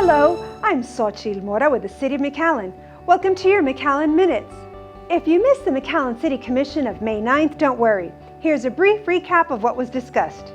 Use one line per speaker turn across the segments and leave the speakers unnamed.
Hello, I'm Xochitl Mora with the City of McAllen. Welcome to your McAllen Minutes. If you missed the McAllen City Commission of May 9th, don't worry. Here's a brief recap of what was discussed.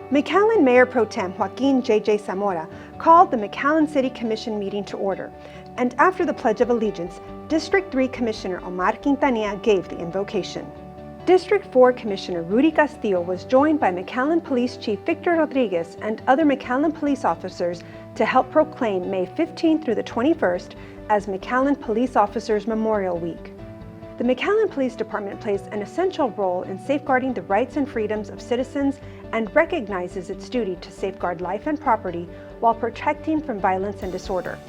McAllen Mayor Pro Tem Joaquin J.J. Zamora called the McAllen City Commission meeting to order, and after the Pledge of Allegiance, District 3 Commissioner Omar Quintanilla gave the invocation. District 4 Commissioner Rudy Castillo was joined by McAllen Police Chief Victor Rodriguez and other McAllen police officers to help proclaim May 15th through the 21st as McAllen Police Officers Memorial Week. The McAllen Police Department plays an essential role in safeguarding the rights and freedoms of citizens and recognizes its duty to safeguard life and property while protecting from violence and disorder.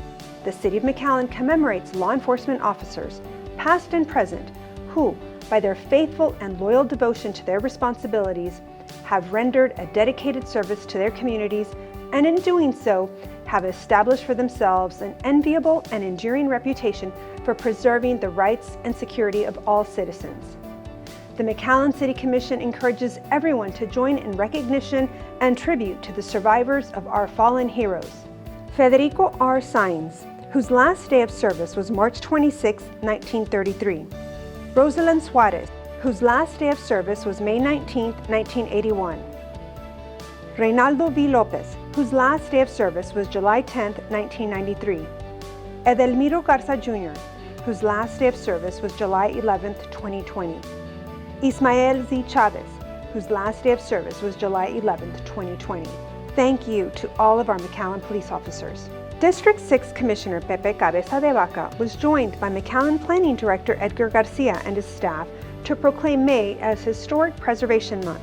The City of McAllen commemorates law enforcement officers, past and present, who, by their faithful and loyal devotion to their responsibilities, have rendered a dedicated service to their communities and in doing so have established for themselves an enviable and enduring reputation for preserving the rights and security of all citizens. The McAllen City Commission encourages everyone to join in recognition and tribute to the survivors of our fallen heroes. Federico R. Saenz, whose last day of service was March 26, 1933. Rosalind Suarez, whose last day of service was May 19, 1981. Reynaldo V. Lopez, whose last day of service was July 10, 1993. Edelmiro Garza Jr., whose last day of service was July 11, 2020. Ismael Z. Chavez, whose last day of service was July 11, 2020. Thank you to all of our McAllen police officers. District 6 Commissioner Pepe Cabeza de Vaca was joined by McAllen Planning Director Edgar Garcia and his staff to proclaim May as Historic Preservation Month.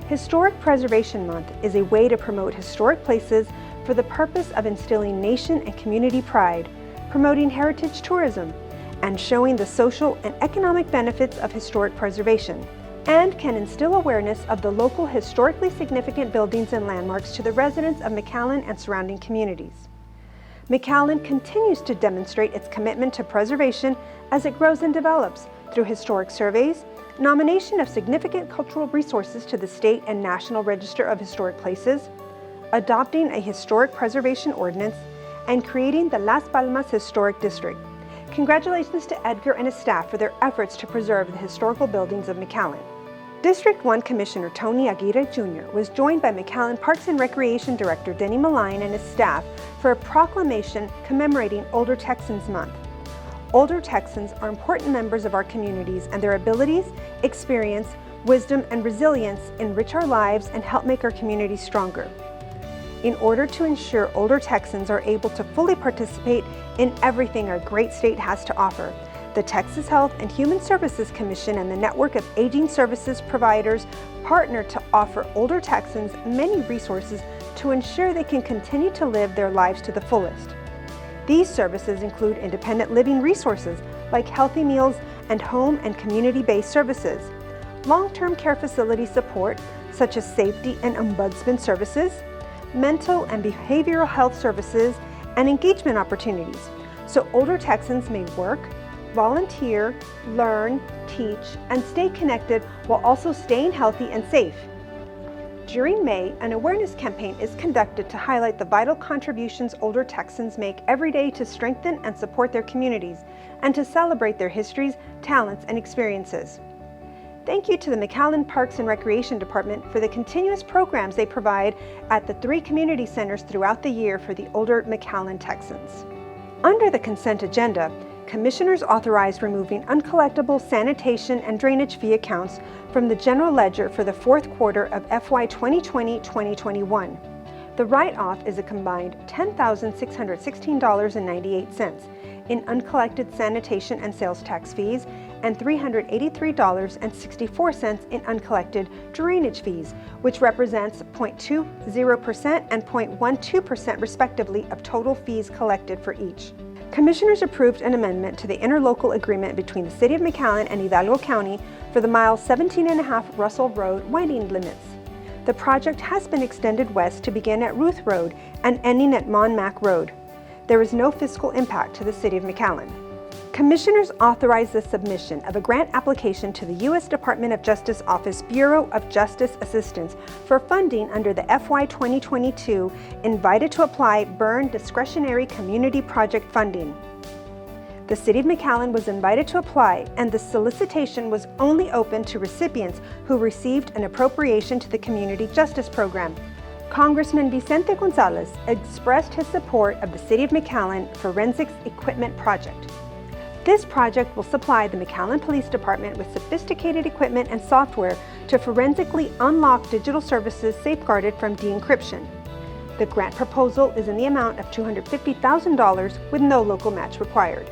Historic Preservation Month is a way to promote historic places for the purpose of instilling nation and community pride, promoting heritage tourism, and showing the social and economic benefits of historic preservation, and can instill awareness of the local historically significant buildings and landmarks to the residents of McAllen and surrounding communities. McAllen continues to demonstrate its commitment to preservation as it grows and develops through historic surveys, nomination of significant cultural resources to the state and National Register of Historic Places, adopting a historic preservation ordinance, and creating the Las Palmas Historic District. Congratulations to Edgar and his staff for their efforts to preserve the historical buildings of McAllen. District 1 Commissioner Tony Aguirre Jr. was joined by McAllen Parks and Recreation Director Denny Malign and his staff for a proclamation commemorating Older Texans Month. Older Texans are important members of our communities, and their abilities, experience, wisdom, and resilience enrich our lives and help make our communities stronger. In order to ensure older Texans are able to fully participate in everything our great state has to offer, the Texas Health and Human Services Commission and the network of aging services providers partner to offer older Texans many resources to ensure they can continue to live their lives to the fullest. These services include independent living resources like healthy meals and home and community-based services, long-term care facility support such as safety and ombudsman services, mental and behavioral health services, and engagement opportunities, so older Texans may work, volunteer, learn, teach, and stay connected while also staying healthy and safe. During May, an awareness campaign is conducted to highlight the vital contributions older Texans make every day to strengthen and support their communities and to celebrate their histories, talents, and experiences. Thank you to the McAllen Parks and Recreation Department for the continuous programs they provide at the 3 community centers throughout the year for the older McAllen Texans. Under the consent agenda, Commissioners authorized removing uncollectible sanitation and drainage fee accounts from the general ledger for the 4th quarter of FY 2020-2021. The write-off is a combined $10,616.98 in uncollected sanitation and sales tax fees and $383.64 in uncollected drainage fees, which represents 0.20% and 0.12% respectively of total fees collected for each. Commissioners approved an amendment to the interlocal agreement between the City of McAllen and Hidalgo County for the mile 17.5 Russell Road winding limits. The project has been extended west to begin at Ruth Road and ending at Mon Mac Road. There is no fiscal impact to the City of McAllen. Commissioners authorized the submission of a grant application to the U.S. Department of Justice Office Bureau of Justice Assistance for funding under the FY 2022 Invited to Apply Burn Discretionary Community Project funding. The City of McAllen was invited to apply, and the solicitation was only open to recipients who received an appropriation to the Community Justice Program. Congressman Vicente Gonzalez expressed his support of the City of McAllen Forensics Equipment Project. This project will supply the McAllen Police Department with sophisticated equipment and software to forensically unlock digital services safeguarded from de-encryption. The grant proposal is in the amount of $250,000 with no local match required.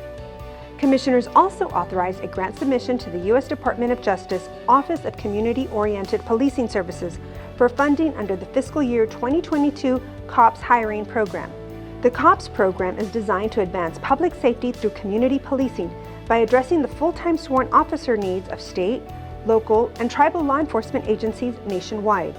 Commissioners also authorized a grant submission to the U.S. Department of Justice Office of Community-Oriented Policing Services for funding under the fiscal year 2022 COPS hiring program. The COPS program is designed to advance public safety through community policing by addressing the full-time sworn officer needs of state, local, and tribal law enforcement agencies nationwide.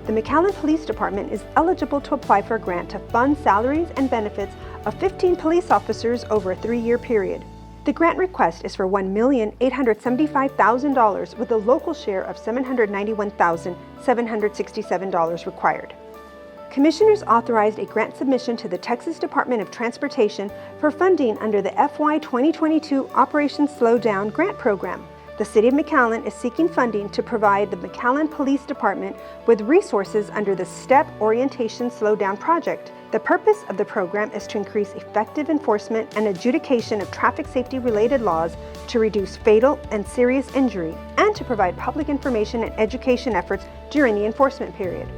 The McAllen Police Department is eligible to apply for a grant to fund salaries and benefits of 15 police officers over a 3-year period. The grant request is for $1,875,000 with a local share of $791,767 required. Commissioners authorized a grant submission to the Texas Department of Transportation for funding under the FY 2022 Operation Slowdown Grant Program. The City of McAllen is seeking funding to provide the McAllen Police Department with resources under the STEP Orientation Slowdown Project. The purpose of the program is to increase effective enforcement and adjudication of traffic safety-related laws to reduce fatal and serious injury and to provide public information and education efforts during the enforcement period.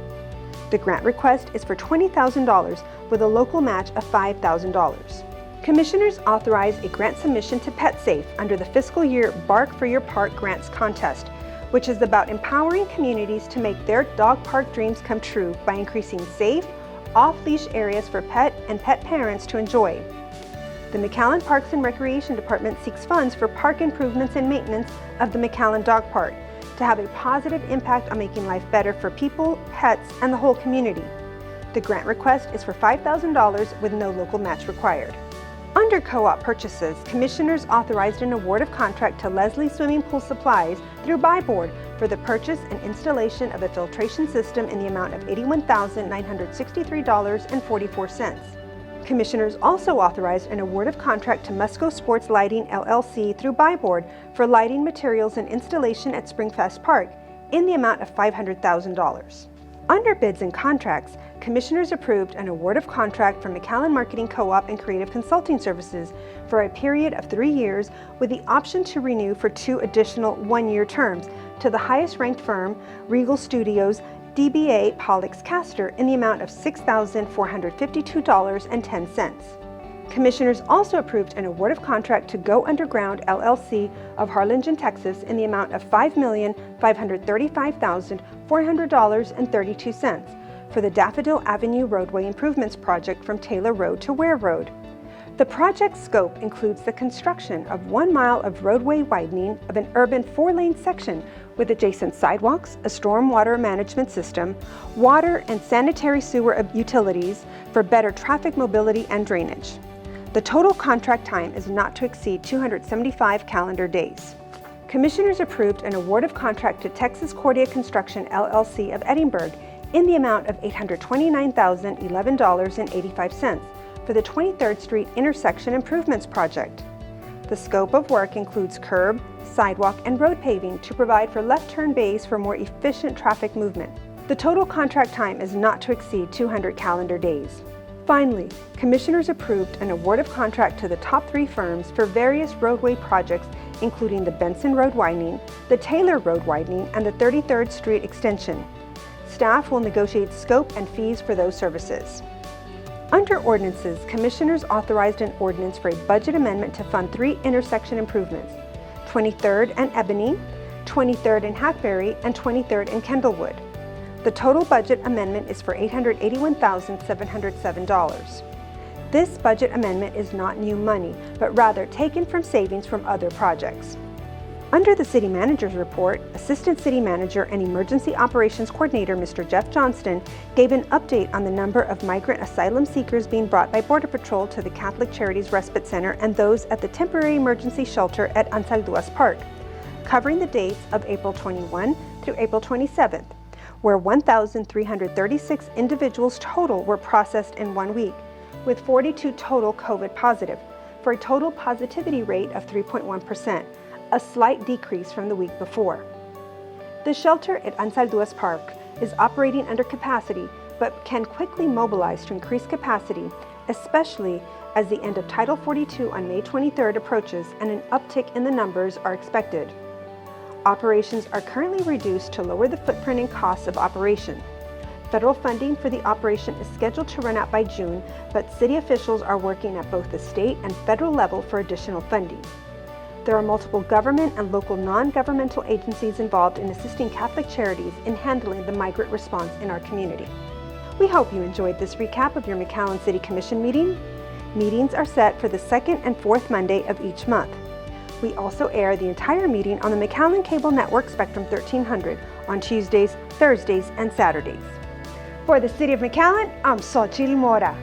The grant request is for $20,000 with a local match of $5,000. Commissioners authorized a grant submission to PetSafe under the fiscal year Bark for Your Park Grants Contest, which is about empowering communities to make their dog park dreams come true by increasing safe, off-leash areas for pet and pet parents to enjoy. The McAllen Parks and Recreation Department seeks funds for park improvements and maintenance of the McAllen Dog Park to have a positive impact on making life better for people, pets, and the whole community. The grant request is for $5,000 with no local match required. Under co-op purchases, Commissioners authorized an award of contract to Leslie Swimming Pool Supplies through Buy Board for the purchase and installation of a filtration system in the amount of $81,963.44. Commissioners also authorized an award of contract to Musco Sports Lighting LLC through Buy Board for lighting materials and installation at Springfest Park in the amount of $500,000. Under bids and contracts, Commissioners approved an award of contract for McAllen Marketing Co-op and Creative Consulting Services for a period of 3 years with the option to renew for 2 additional 1-year terms to the highest-ranked firm, Regal Studios, DBA Pollux Castor, in the amount of $6,452.10. Commissioners also approved an award of contract to Go Underground LLC of Harlingen, Texas in the amount of $5,535,400.32 for the Daffodil Avenue Roadway Improvements Project from Taylor Road to Ware Road. The project's scope includes the construction of 1 mile of roadway widening of an urban 4-lane section with adjacent sidewalks, a stormwater management system, water and sanitary sewer utilities for better traffic mobility and drainage. The total contract time is not to exceed 275 calendar days. Commissioners approved an award of contract to Texas Cordia Construction LLC of Edinburgh in the amount of $829,011.85 for the 23rd Street Intersection Improvements Project. The scope of work includes curb, sidewalk, and road paving to provide for left-turn bays for more efficient traffic movement. The total contract time is not to exceed 200 calendar days. Finally, Commissioners approved an award of contract to the top 3 firms for various roadway projects, including the Benson Road Widening, the Taylor Road Widening, and the 33rd Street Extension. Staff will negotiate scope and fees for those services. Under Ordinances, Commissioners authorized an ordinance for a budget amendment to fund 3 intersection improvements: 23rd and Ebony, 23rd and Hackberry, and 23rd and Kendallwood. The total budget amendment is for $881,707. This budget amendment is not new money, but rather taken from savings from other projects. Under the City Manager's report, Assistant City Manager and Emergency Operations Coordinator Mr. Jeff Johnston gave an update on the number of migrant asylum seekers being brought by Border Patrol to the Catholic Charities Respite Center and those at the temporary emergency shelter at Untitled Park, covering the dates of April 21 through April 27th, where 1,336 individuals total were processed in 1 week, with 42 total COVID positive, for a total positivity rate of 3.1%. A slight decrease from the week before. The shelter at Untitled Park is operating under capacity, but can quickly mobilize to increase capacity, especially as the end of Title 42 on May 23rd approaches and an uptick in the numbers are expected. Operations are currently reduced to lower the footprint and costs of operation. Federal funding for the operation is scheduled to run out by June, but city officials are working at both the state and federal level for additional funding. There are multiple government and local non-governmental agencies involved in assisting Catholic Charities in handling the migrant response in our community. We hope you enjoyed this recap of your McAllen City Commission meeting. Meetings are set for the second and fourth Monday of each month. We also air the entire meeting on the McAllen Cable Network Spectrum 1300 on Tuesdays, Thursdays, and Saturdays. For the City of McAllen, I'm Xochitl Mora.